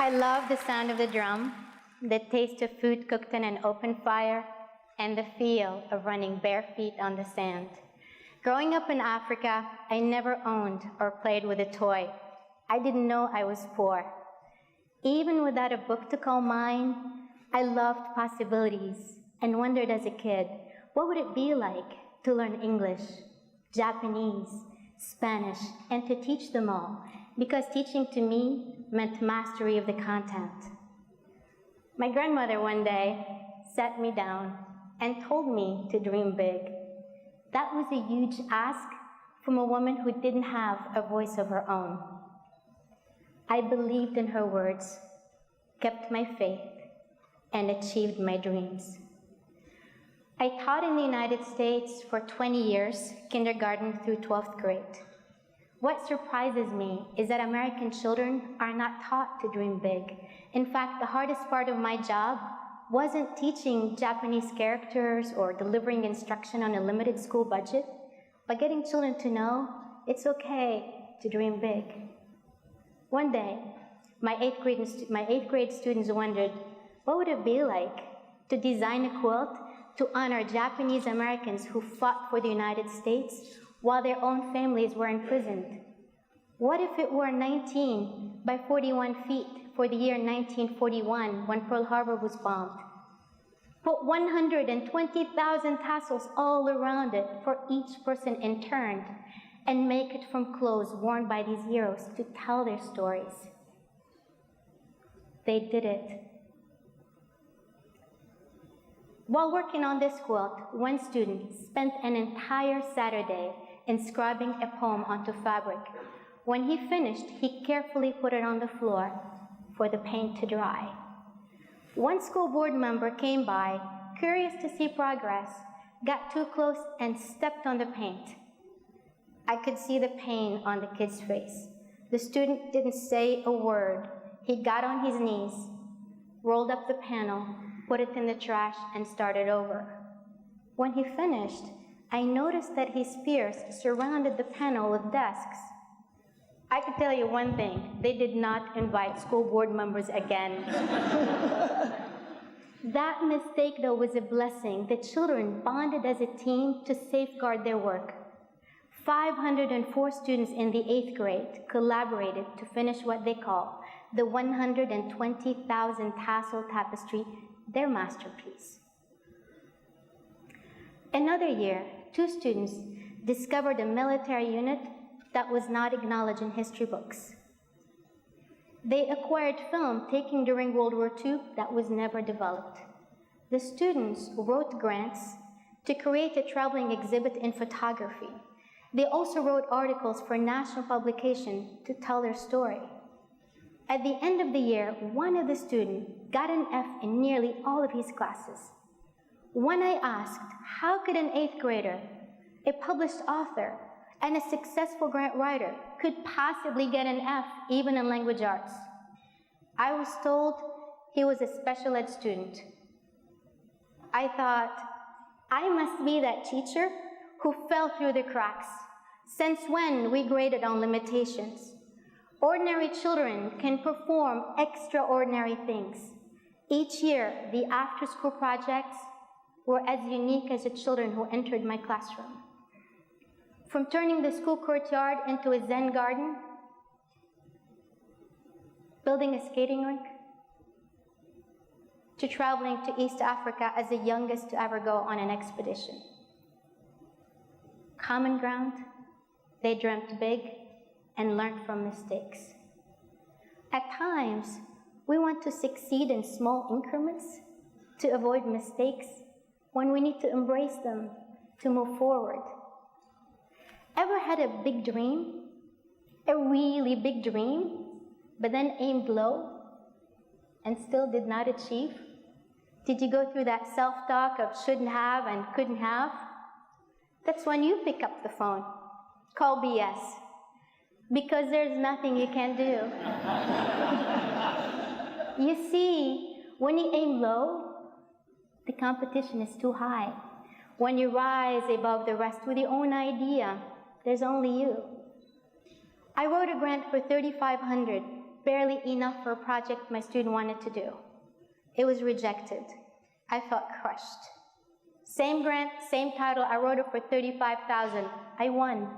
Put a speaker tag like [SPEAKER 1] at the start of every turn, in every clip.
[SPEAKER 1] I love the sound of the drum, the taste of food cooked in an open fire, and the feel of running bare feet on the sand. Growing up in Africa, I never owned or played with a toy. I didn't know I was poor. Even without a book to call mine, I loved possibilities and wondered as a kid, what would it be like to learn English, Japanese, Spanish, and to teach them all? Because teaching to me meant mastery of the content. My grandmother one day sat me down and told me to dream big. That was a huge ask from a woman who didn't have a voice of her own. I believed in her words, kept my faith, and achieved my dreams. I taught in the United States for 20 years, kindergarten through 12th grade. What surprises me is that American children are not taught to dream big. In fact, the hardest part of my job wasn't teaching Japanese characters or delivering instruction on a limited school budget, but getting children to know it's okay to dream big. One day, my eighth grade students wondered, what would it be like to design a quilt to honor Japanese Americans who fought for the United States while their own families were imprisoned? What if it were 19 by 41 feet for the year 1941 when Pearl Harbor was bombed? Put 120,000 tassels all around it for each person interned, and make it from clothes worn by these heroes to tell their stories. They did it. While working on this quilt, one student spent an entire Saturday inscribing a poem onto fabric. When he finished, he carefully put it on the floor for the paint to dry. One school board member came by, curious to see progress, got too close and stepped on the paint. I could see the pain on the kid's face. The student didn't say a word. He got on his knees, rolled up the panel, put it in the trash, and started over. When he finished, I noticed that his peers surrounded the panel with desks. I could tell you one thing, they did not invite school board members again. That mistake, though, was a blessing. The children bonded as a team to safeguard their work. 504 students in the 8th grade collaborated to finish what they call the 120,000 tassel tapestry, their masterpiece. Another year, 2 students discovered a military unit that was not acknowledged in history books. They acquired film taken during World War II that was never developed. The students wrote grants to create a traveling exhibit in photography. They also wrote articles for national publication to tell their story. At the end of the year, one of the students got an F in nearly all of his classes. When I asked, how could an 8th grader, a published author, and a successful grant writer could possibly get an F even in language arts, I was told he was a special ed student. I thought, I must be that teacher who fell through the cracks. Since when we graded on limitations? Ordinary children can perform extraordinary things. Each year, the after-school projects were as unique as the children who entered my classroom. From turning the school courtyard into a Zen garden, building a skating rink, to traveling to East Africa as the youngest to ever go on an expedition. Common ground, they dreamt big and learned from mistakes. At times, we want to succeed in small increments to avoid mistakes when we need to embrace them to move forward. Ever had a big dream, a really big dream, but then aimed low and still did not achieve? Did you go through that self-talk of shouldn't have and couldn't have? That's when you pick up the phone, call BS, because there's nothing you can do. You see, when you aim low, the competition is too high. When you rise above the rest with your own idea, there's only you. I wrote a grant for $3,500 barely enough for a project my student wanted to do. It was rejected. I felt crushed. Same grant, same title, I wrote it for $35,000. I won.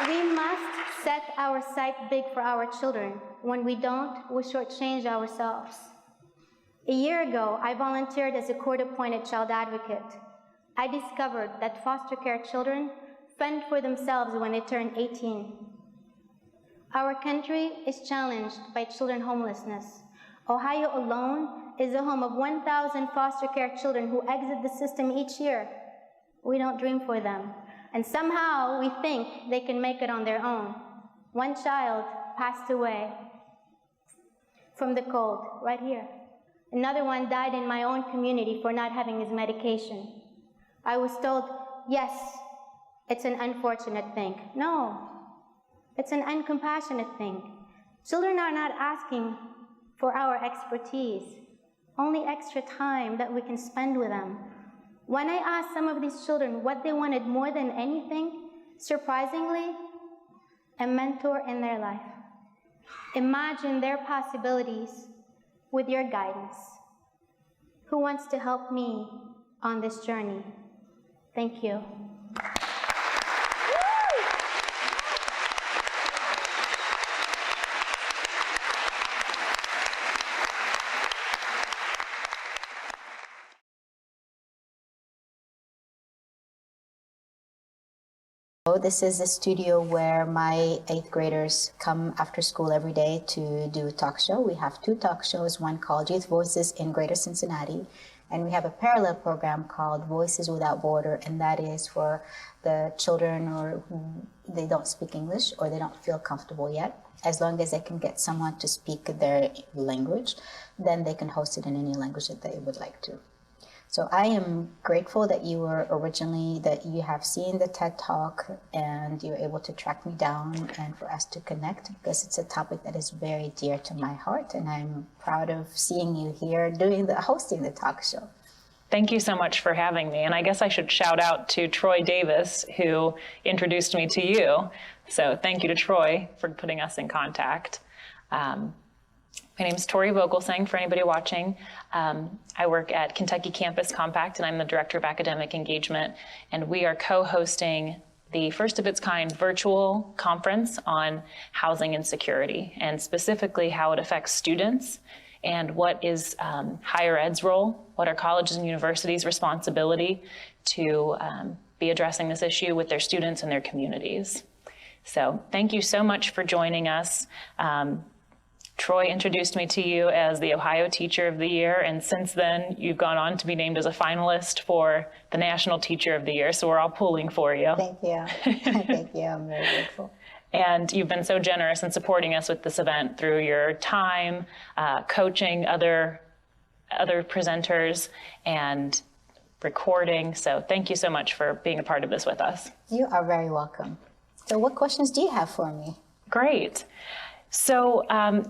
[SPEAKER 1] We must set our sight big for our children. When we don't, we shortchange ourselves. A year ago, I volunteered as a court-appointed child advocate. I discovered that foster care children fend for themselves when they turn 18. Our country is challenged by children homelessness. Ohio alone is the home of 1,000 foster care children who exit the system each year. We don't dream for them. And somehow we think they can make it on their own. One child passed away from the cold, right here. Another one died in my own community for not having his medication. I was told, yes, it's an unfortunate thing. No, it's an uncompassionate thing. Children are not asking for our expertise, only extra time that we can spend with them. When I asked some of these children what they wanted more than anything, surprisingly, a mentor in their life. Imagine their possibilities with your guidance. Who wants to help me on this journey? Thank you.
[SPEAKER 2] This is a studio where my 8th graders come after school every day to do a talk show. We have 2 talk shows, one called Youth Voices in Greater Cincinnati, and we have a parallel program called Voices Without Border, and that is for the children who they don't speak English or they don't feel comfortable yet. As long as they can get someone to speak their language, then they can host it in any language that they would like to. So I am grateful that you have seen the TED Talk and you're able to track me down and for us to connect, because it's a topic that is very dear to my heart, and I'm proud of seeing you here hosting the talk show.
[SPEAKER 3] Thank you so much for having me. And I guess I should shout out to Troy Davis, who introduced me to you. So thank you to Troy for putting us in contact. My name is Tori Vogelsang, for anybody watching. I work at Kentucky Campus Compact, and I'm the Director of Academic Engagement. And we are co-hosting the first of its kind virtual conference on housing insecurity, and specifically how it affects students and what is higher ed's role, what are colleges and universities' responsibility to be addressing this issue with their students and their communities. So thank you so much for joining us. Troy introduced me to you as the Ohio Teacher of the Year, and since then you've gone on to be named as a finalist for the National Teacher of the Year, so we're all pulling for you.
[SPEAKER 2] Thank you. Thank you. I'm very grateful.
[SPEAKER 3] And you've been so generous in supporting us with this event through your time, coaching other presenters, and recording. So thank you so much for being a part of this with us.
[SPEAKER 2] You are very welcome. So what questions do you have for me?
[SPEAKER 3] Great. So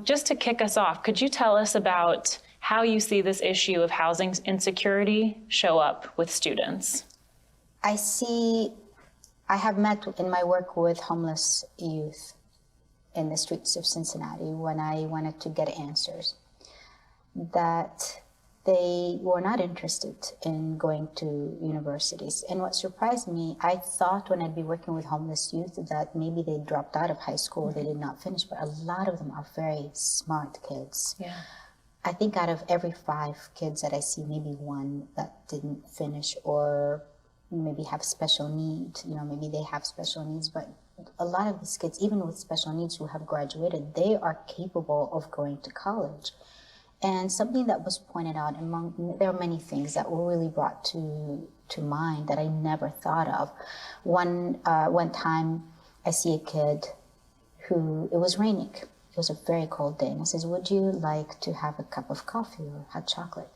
[SPEAKER 3] just to kick us off, could you tell us about how you see this issue of housing insecurity show up with students?
[SPEAKER 2] I have met in my work with homeless youth in the streets of Cincinnati when I wanted to get answers, that they were not interested in going to universities. And what surprised me, I thought when I'd be working with homeless youth that maybe they dropped out of high school, they did not finish, but a lot of them are very smart kids. Yeah. I think out of every 5 kids that I see, maybe 1 that didn't finish or maybe have special needs. Maybe they have special needs, but a lot of these kids, even with special needs who have graduated, they are capable of going to college. And something that was pointed out there are many things that were really brought to mind that I never thought of. One time I see a kid it was raining. It was a very cold day. And I says, would you like to have a cup of coffee or hot chocolate?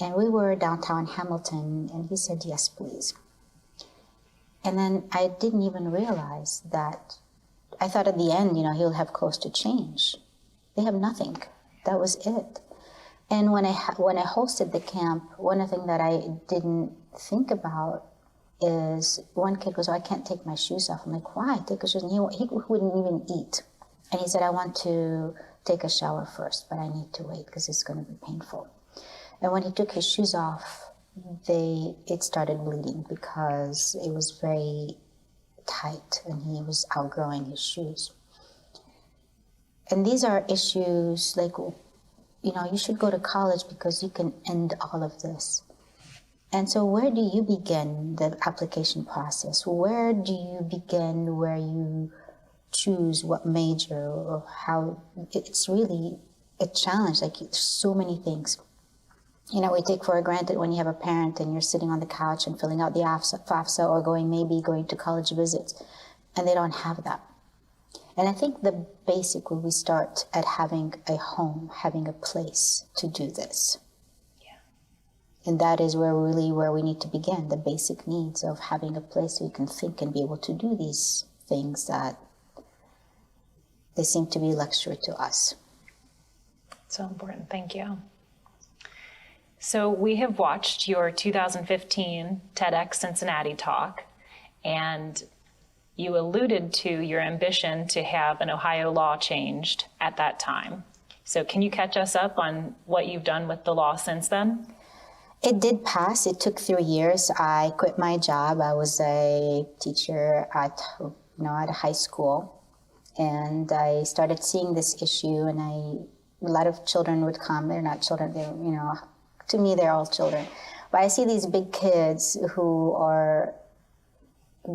[SPEAKER 2] And we were downtown Hamilton, and he said, yes, please. And then I didn't even realize that, I thought at the end, he'll have close to change. They have nothing. That was it. And when I hosted the camp, one of the things that I didn't think about is one kid goes, "Oh, I can't take my shoes off." I'm like, "Why? Take your shoes." And he wouldn't even eat. And he said, "I want to take a shower first, but I need to wait because it's going to be painful." And when he took his shoes off, it started bleeding because it was very tight and he was outgrowing his shoes. And these are issues like, you should go to college because you can end all of this. And so where do you begin the application process? Where do you begin where you choose what major or how? It's really a challenge. Like, there's so many things. We take for granted when you have a parent and you're sitting on the couch and filling out the FAFSA or maybe going to college visits, and they don't have that. And I think the basic when we start at having a home, having a place to do this. Yeah. And that is where we need to begin, the basic needs of having a place so you can think and be able to do these things that they seem to be luxury to us.
[SPEAKER 3] So important, thank you. So we have watched your 2015 TEDx Cincinnati talk, and you alluded to your ambition to have an Ohio law changed at that time. So can you catch us up on what you've done with the law since then?
[SPEAKER 2] It did pass. It took 3 years. I quit my job. I was a teacher at a high school, and I started seeing this issue, and a lot of children would come. They're not children, to me, they're all children. But I see these big kids who are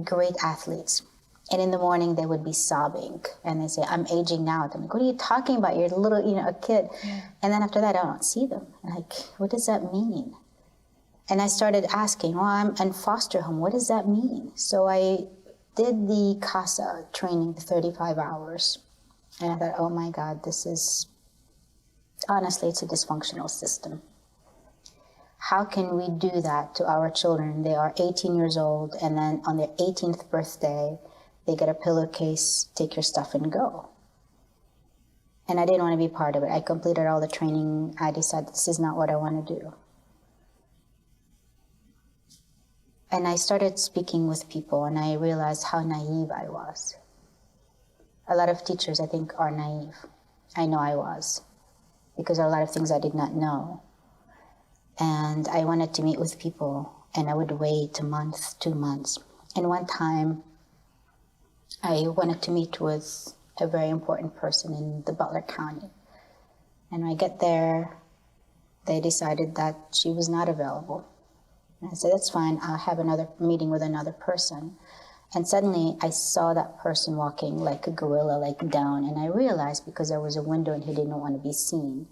[SPEAKER 2] great athletes. And in the morning, they would be sobbing. And they say, "I'm aging out." I'm like, "What are you talking about? You're a little, a kid." Yeah. And then after that, I don't see them. I'm like, what does that mean? And I started asking, "Well, I'm in foster home. What does that mean?" So I did the CASA training, the 35 hours. And I thought, oh my God, honestly, it's a dysfunctional system. How can we do that to our children? They are 18 years old, and then on their 18th birthday, they get a pillowcase, take your stuff and go. And I didn't want to be part of it. I completed all the training. I decided this is not what I want to do. And I started speaking with people, and I realized how naive I was. A lot of teachers, I think, are naive. I know I was, because there are a lot of things I did not know. And I wanted to meet with people, and I would wait a month, 2 months. And one time, I wanted to meet with a very important person in the Butler County. And when I get there, they decided that she was not available. And I said, "That's fine, I'll have another meeting with another person." And suddenly I saw that person walking like a gorilla, like down. And I realized, because there was a window and he didn't want to be seen.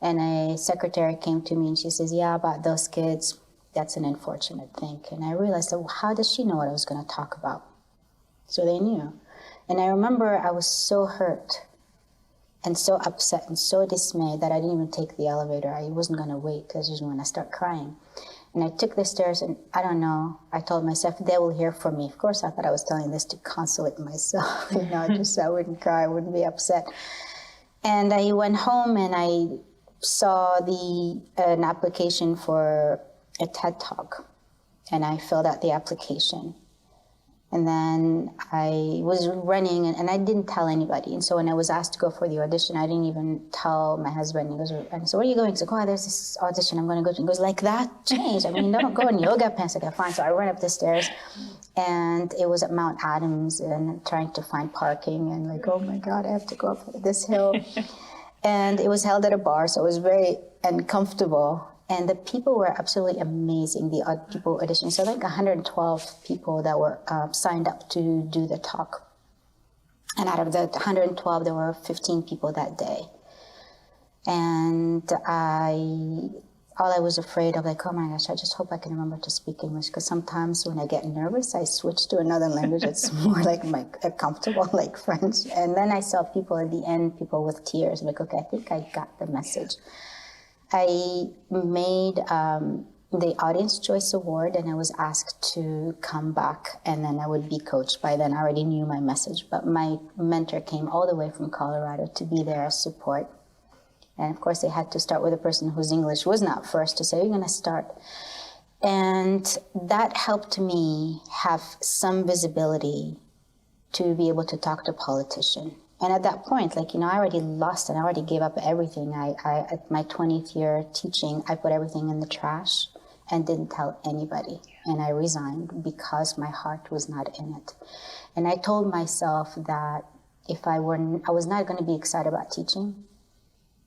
[SPEAKER 2] And a secretary came to me and she says, "Yeah, about those kids, that's an unfortunate thing." And I realized, well, how does she know what I was going to talk about? So they knew. And I remember I was so hurt and so upset and so dismayed that I didn't even take the elevator. I wasn't going to wait. I just want to start crying. And I took the stairs, and I don't know, I told myself, they will hear from me. Of course, I thought I was telling this to consolate myself, just so I wouldn't cry, I wouldn't be upset. And I went home and I saw an application for a TED Talk, and I filled out the application. And then I was running, and I didn't tell anybody. And so when I was asked to go for the audition, I didn't even tell my husband. He goes, "And so where are you going?" He's like, "Oh, there's this audition I'm going to go to." He goes, "Like that changed? I mean, don't go in yoga pants." Okay, fine. So I ran up the stairs, and it was at Mount Adams, and trying to find parking, and like, oh my God, I have to go up this hill. And it was held at a bar, so it was very uncomfortable. And the people were absolutely amazing, the people auditioning. So like 112 people that were signed up to do the talk. And out of the 112, there were 15 people that day. And all I was afraid of, like, oh my gosh, I just hope I can remember to speak English, because sometimes when I get nervous, I switch to another language. It's more like comfortable, like French. And then I saw people at the end, people with tears. I'm like, okay, I think I got the message. I made the Audience Choice Award, and I was asked to come back, and then I would be coached. By then, I already knew my message, but my mentor came all the way from Colorado to be there as support. And of course, they had to start with a person whose English was not first to say, you're going to start. And that helped me have some visibility to be able to talk to a politician. And at that point, like, you know, I already lost and I already gave up everything. At my 20th year teaching, I put everything in the trash and didn't tell anybody. And I resigned because my heart was not in it. And I told myself that if I was not going to be excited about teaching,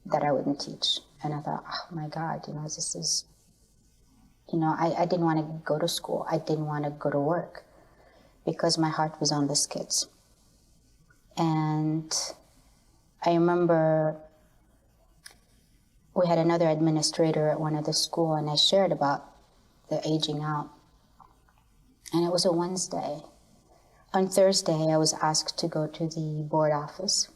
[SPEAKER 2] that I wouldn't teach. And I thought, oh my God, you know, this is, you know, I didn't want to go to school. I didn't want to go to work because my heart was on these kids. And I remember we had another administrator at one of the school, and I shared about the aging out. And it was a Wednesday. On Thursday, I was asked to go to the board office.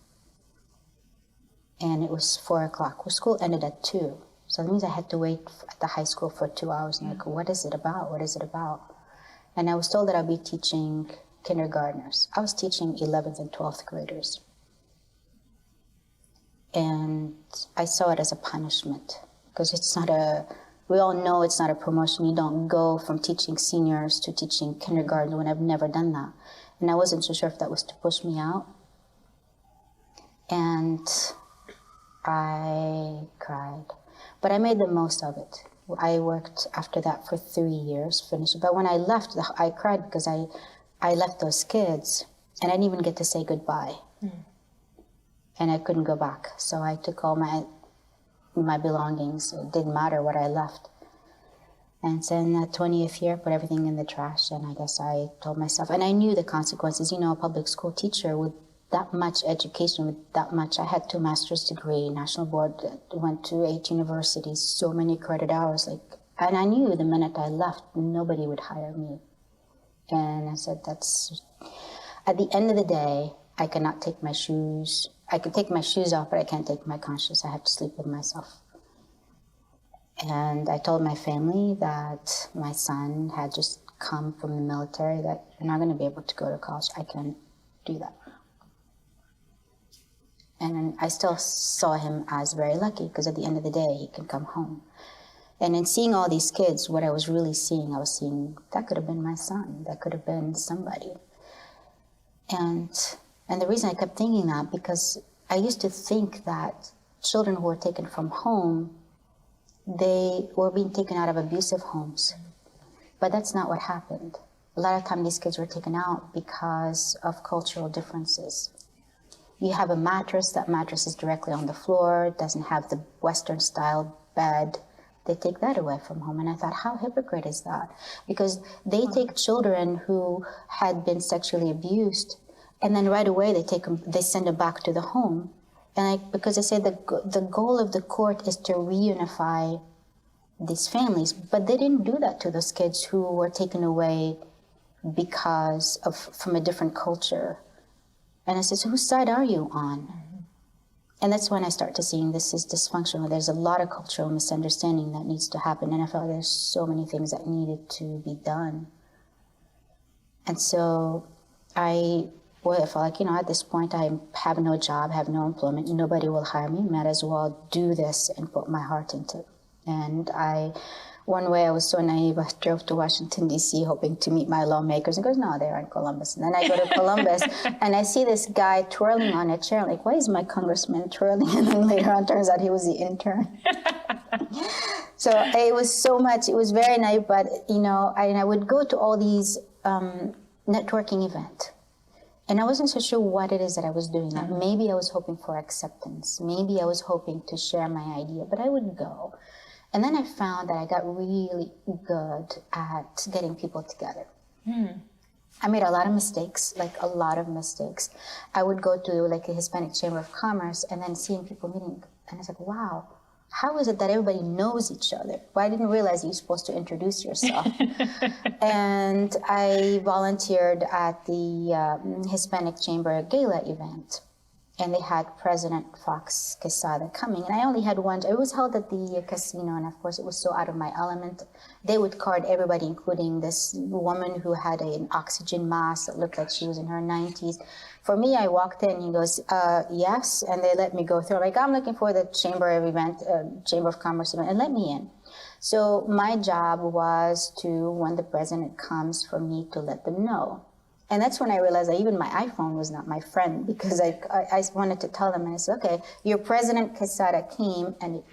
[SPEAKER 2] And it was 4 o'clock. Well, school ended at 2. So that means I had to wait at the high school for 2 hours. And I go, what is it about? What is it about? And I was told that I'd be teaching kindergartners. I was teaching 11th and 12th graders. And I saw it as a punishment because it's not we all know it's not a promotion. You don't go from teaching seniors to teaching kindergarten when I've never done that. And I wasn't so sure if that was to push me out. And I cried, but I made the most of it. I worked after that for 3 years, finished. But when I left, I cried because I left those kids and I didn't even get to say goodbye. And I couldn't go back. So I took all my belongings. It didn't matter what I left. And so in that 20th year, put everything in the trash. And I guess I told myself, and I knew the consequences. You know, a public school teacher with that much education, with that much, I had 2 master's degree, national board, went to 8 universities, so many credit hours, and I knew the minute I left, nobody would hire me. And I said, at the end of the day, I cannot take my shoes. I could take my shoes off, but I can't take my conscience. I have to sleep with myself. And I told my family that my son had just come from the military, that you're not going to be able to go to college. I can't do that. And I still saw him as very lucky because at the end of the day, he can come home. And in seeing all these kids, what I was really seeing, I was seeing that could have been my son. That could have been somebody. And the reason I kept thinking that, because I used to think that children who were taken from home, they were being taken out of abusive homes. But that's not what happened. A lot of times these kids were taken out because of cultural differences. You have a mattress, that mattress is directly on the floor, doesn't have the Western style bed. They take that away from home. And I thought, how hypocrite is that? Because they take children who had been sexually abused, and then right away they send them back to the home. And because they say the goal of the court is to reunify these families, but they didn't do that to those kids who were taken away from a different culture. And I said, so whose side are you on? And that's when I start to see this is dysfunctional. There's a lot of cultural misunderstanding that needs to happen. And I felt there's so many things that needed to be done. And so I felt like, at this point I have no job, have no employment, nobody will hire me, might as well do this and put my heart into it. And one way I was so naive, I drove to Washington, D.C., hoping to meet my lawmakers. And goes, no, they're in Columbus. And then I go to Columbus, and I see this guy twirling on a chair. I'm like, why is my congressman twirling? And then later on, turns out he was the intern. So it was so much, it was very naive, but, I would go to all these networking events. And I wasn't so sure what it is that I was doing. Like maybe I was hoping for acceptance. Maybe I was hoping to share my idea, but I would go. And then I found that I got really good at getting people together. I made a lot of mistakes, I would go to the Hispanic Chamber of Commerce and then seeing people meeting, and I was like, wow, how is it that everybody knows each other? Well, I didn't realize you're supposed to introduce yourself. And I volunteered at the Hispanic Chamber Gala event. and they had President Fox Quesada coming, and I only had one. It was held at the casino, and of course it was so out of my element. They would card everybody, including this woman who had an oxygen mask that looked like she was in her 90s. For me, I walked in, and he goes, yes, and they let me go through. Like, I'm looking for the Chamber of Commerce event, and let me in. So my job was to, when the president comes, for me to let them know. And that's when I realized that even my iPhone was not my friend, because I wanted to tell them, and I said, okay, your President Quesada came, and it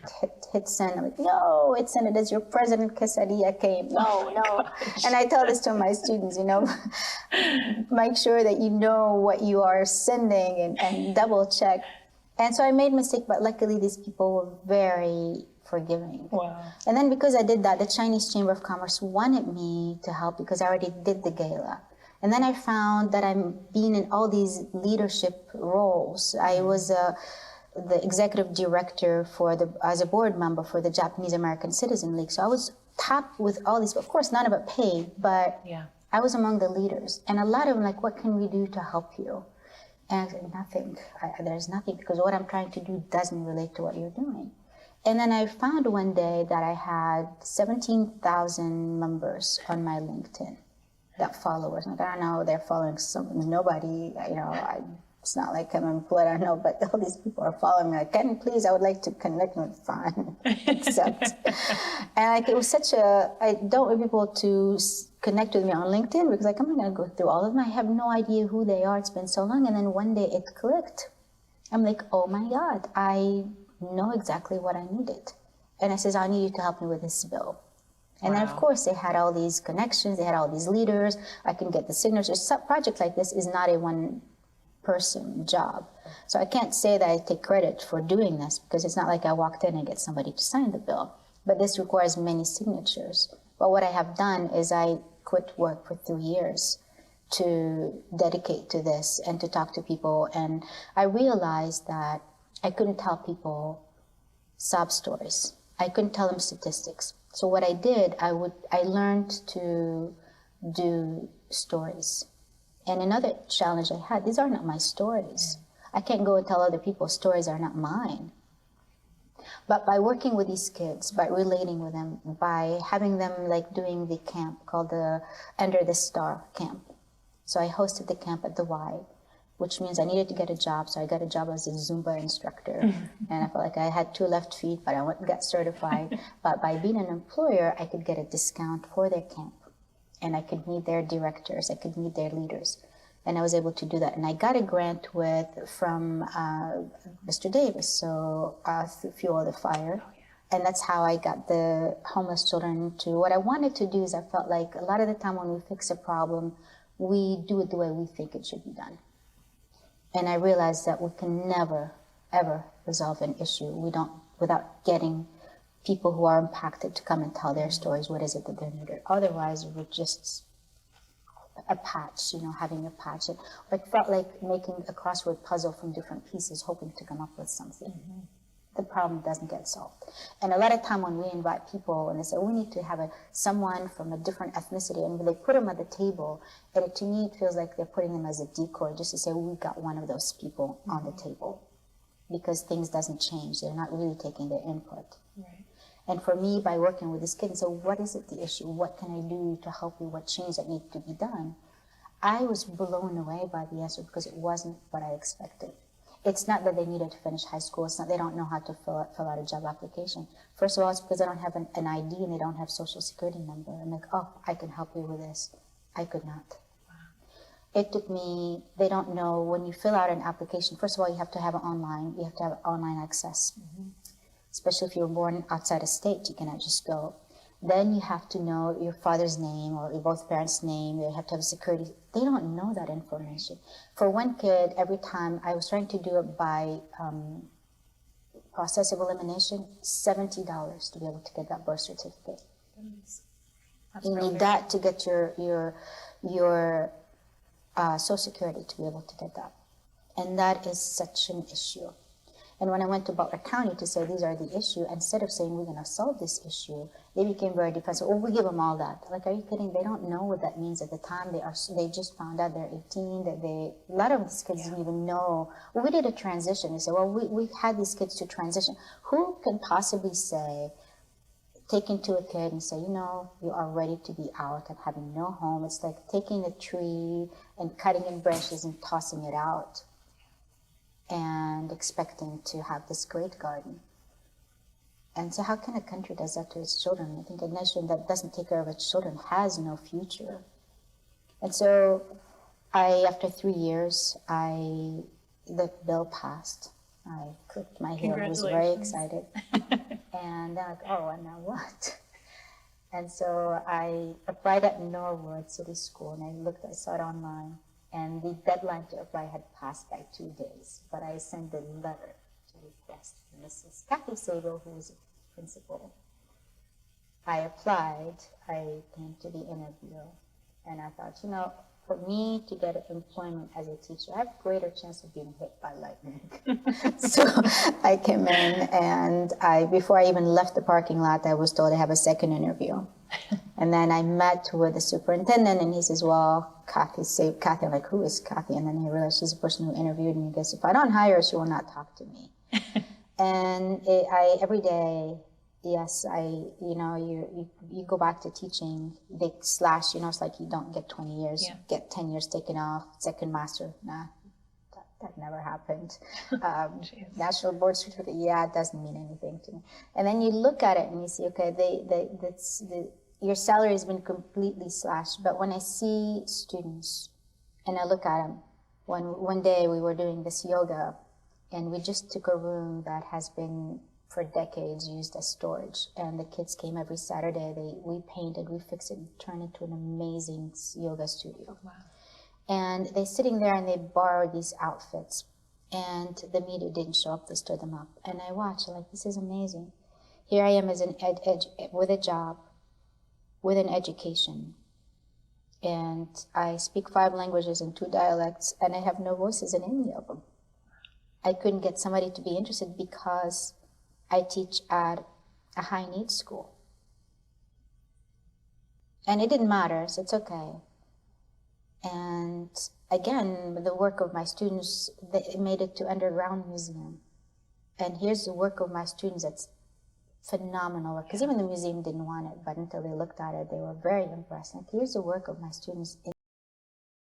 [SPEAKER 2] hit send. I'm like, no, it sent it as your President Quesadilla came. No, no. And I tell this to my students, make sure that you know what you are sending and double check. And so I made a mistake, but luckily these people were very forgiving.
[SPEAKER 3] Wow.
[SPEAKER 2] And then because I did that, the Chinese Chamber of Commerce wanted me to help because I already did the gala. And then I found that I'm being in all these leadership roles. I was the executive director as a board member for the Japanese American Citizen League. So I was tapped with all these, of course, none of it paid, but I was among the leaders. And a lot of them like, what can we do to help you? And I said, nothing. There's nothing, because what I'm trying to do doesn't relate to what you're doing. And then I found one day that I had 17,000 members on my LinkedIn. That followers. Like, I don't know, they're following nobody, it's not like I'm employed, I don't know, but all these people are following me. Like, Ken, please, I would like to connect with fine, accept. And it was I don't want people to connect with me on LinkedIn because I'm not going to go through all of them. I have no idea who they are. It's been so long. And then one day it clicked. I'm like, oh my God, I know exactly what I needed. And I says, I need you to help me with this bill. And then, of course, they had all these connections. They had all these leaders. I can get the signatures. A project like this is not a one-person job. So I can't say that I take credit for doing this because it's not like I walked in and get somebody to sign the bill. But this requires many signatures. But what I have done is I quit work for 3 years to dedicate to this and to talk to people. And I realized that I couldn't tell people sob stories. I couldn't tell them statistics. So what I did, I learned to do stories. And another challenge I had, these are not my stories. I can't go and tell other people's stories are not mine. But by working with these kids, by relating with them, by having them like doing the camp called the Under the Star camp. So I hosted the camp at the Y, which means I needed to get a job. So I got a job as a Zumba instructor. And I felt like I had 2 left feet, but I went and got certified. But by being an employer, I could get a discount for their camp. And I could meet their directors, I could meet their leaders. And I was able to do that. And I got a grant from Mr. Davis, so Fuel the Fire. And that's how I got the homeless children to, what I wanted to do is I felt like a lot of the time when we fix a problem, we do it the way we think it should be done. And I realized that we can never, ever resolve an issue without getting people who are impacted to come and tell their stories. What is it that they needed? Otherwise, we're just a patch, having a patch. It felt like making a crossword puzzle from different pieces, hoping to come up with something. The problem doesn't get solved. And a lot of time when we invite people and they say, we need to have someone from a different ethnicity, and they put them at the table, and to me it feels like they're putting them as a decoy just to say, we got one of those people on the table. Because things doesn't change. They're not really taking their input. Right. And for me, by working with this kid, so what is it the issue? What can I do to help you? What change that needs to be done? I was blown away by the answer because it wasn't what I expected. It's not that they needed to finish high school. It's not they don't know how to fill out a job application. First of all, it's because they don't have an ID and they don't have social security number. I'm like, oh, I can help you with this. I could not. It took me, they don't know, when you fill out an application, first of all, you have to have it online. You have to have online access. Especially if you were born outside a state, you cannot just go. Then you have to know your father's name or your both parents' name. You have to have security. They don't know that information. For one kid, every time I was trying to do it by process of elimination, $70 to be able to get that birth certificate. You need that to get your Social Security to be able to get that. And that is such an issue. And when I went to Butler County to say these are the issue, instead of saying we're going to solve this issue, they became very defensive. Oh, we give them all that. Like, are you kidding? They don't know what that means at the time. They just found out they're 18. That a lot of these kids didn't even know. Well, we did a transition. They said, well, we had these kids to transition. Who can possibly say, taking to a kid and say, you know, you are ready to be out and having no home. It's like taking a tree and cutting in branches and tossing it out and expecting to have this great garden. And so how can a country does that to its children? I think a nation that doesn't take care of its children has no future. And so after 3 years, the bill passed. I clicked my heel, was very excited. And then like, oh, and now what? And so I applied at Norwood City School, and I saw it online, and the deadline to apply had passed by 2 days, but I sent a letter to request Mrs. Kathy Sable, who was a principal. I applied, I came to the interview, and I thought, you know, for me to get employment as a teacher, I have a greater chance of being hit by lightning. So I came in, and before I even left the parking lot, I was told I have a second interview. And then I met with the superintendent, and he says, well, Kathy. I'm like, who is Kathy? And then I realized she's the person who interviewed me. He goes, if I don't hire her, she will not talk to me. And every day, yes, you know, you go back to teaching, they slash, you know, it's like you don't get 20 years, get 10 years taken off, second master, nah, that never happened. National board certificate, it doesn't mean anything to me. And then you look at it and you see, okay, your salary has been completely slashed. But when I see students and I look at them, one day we were doing this yoga, and we just took a room that has been for decades used as storage, and the kids came every Saturday. We painted, we fixed it, and turned it into an amazing yoga studio. Wow. And they're sitting there and they borrowed these outfits, and the media didn't show up. They stood them up, and I watched. I'm like, this is amazing. Here I am as with a job, with an education, and I speak 5 languages and 2 dialects, and I have no voices in any of them. I couldn't get somebody to be interested because I teach at a high needs school. And it didn't matter, so it's okay. And again, the work of my students, they made it to underground museum. And here's the work of my students that's phenomenal, because even the museum didn't want it, but until they looked at it, they were very impressed. Like, here's the work of my students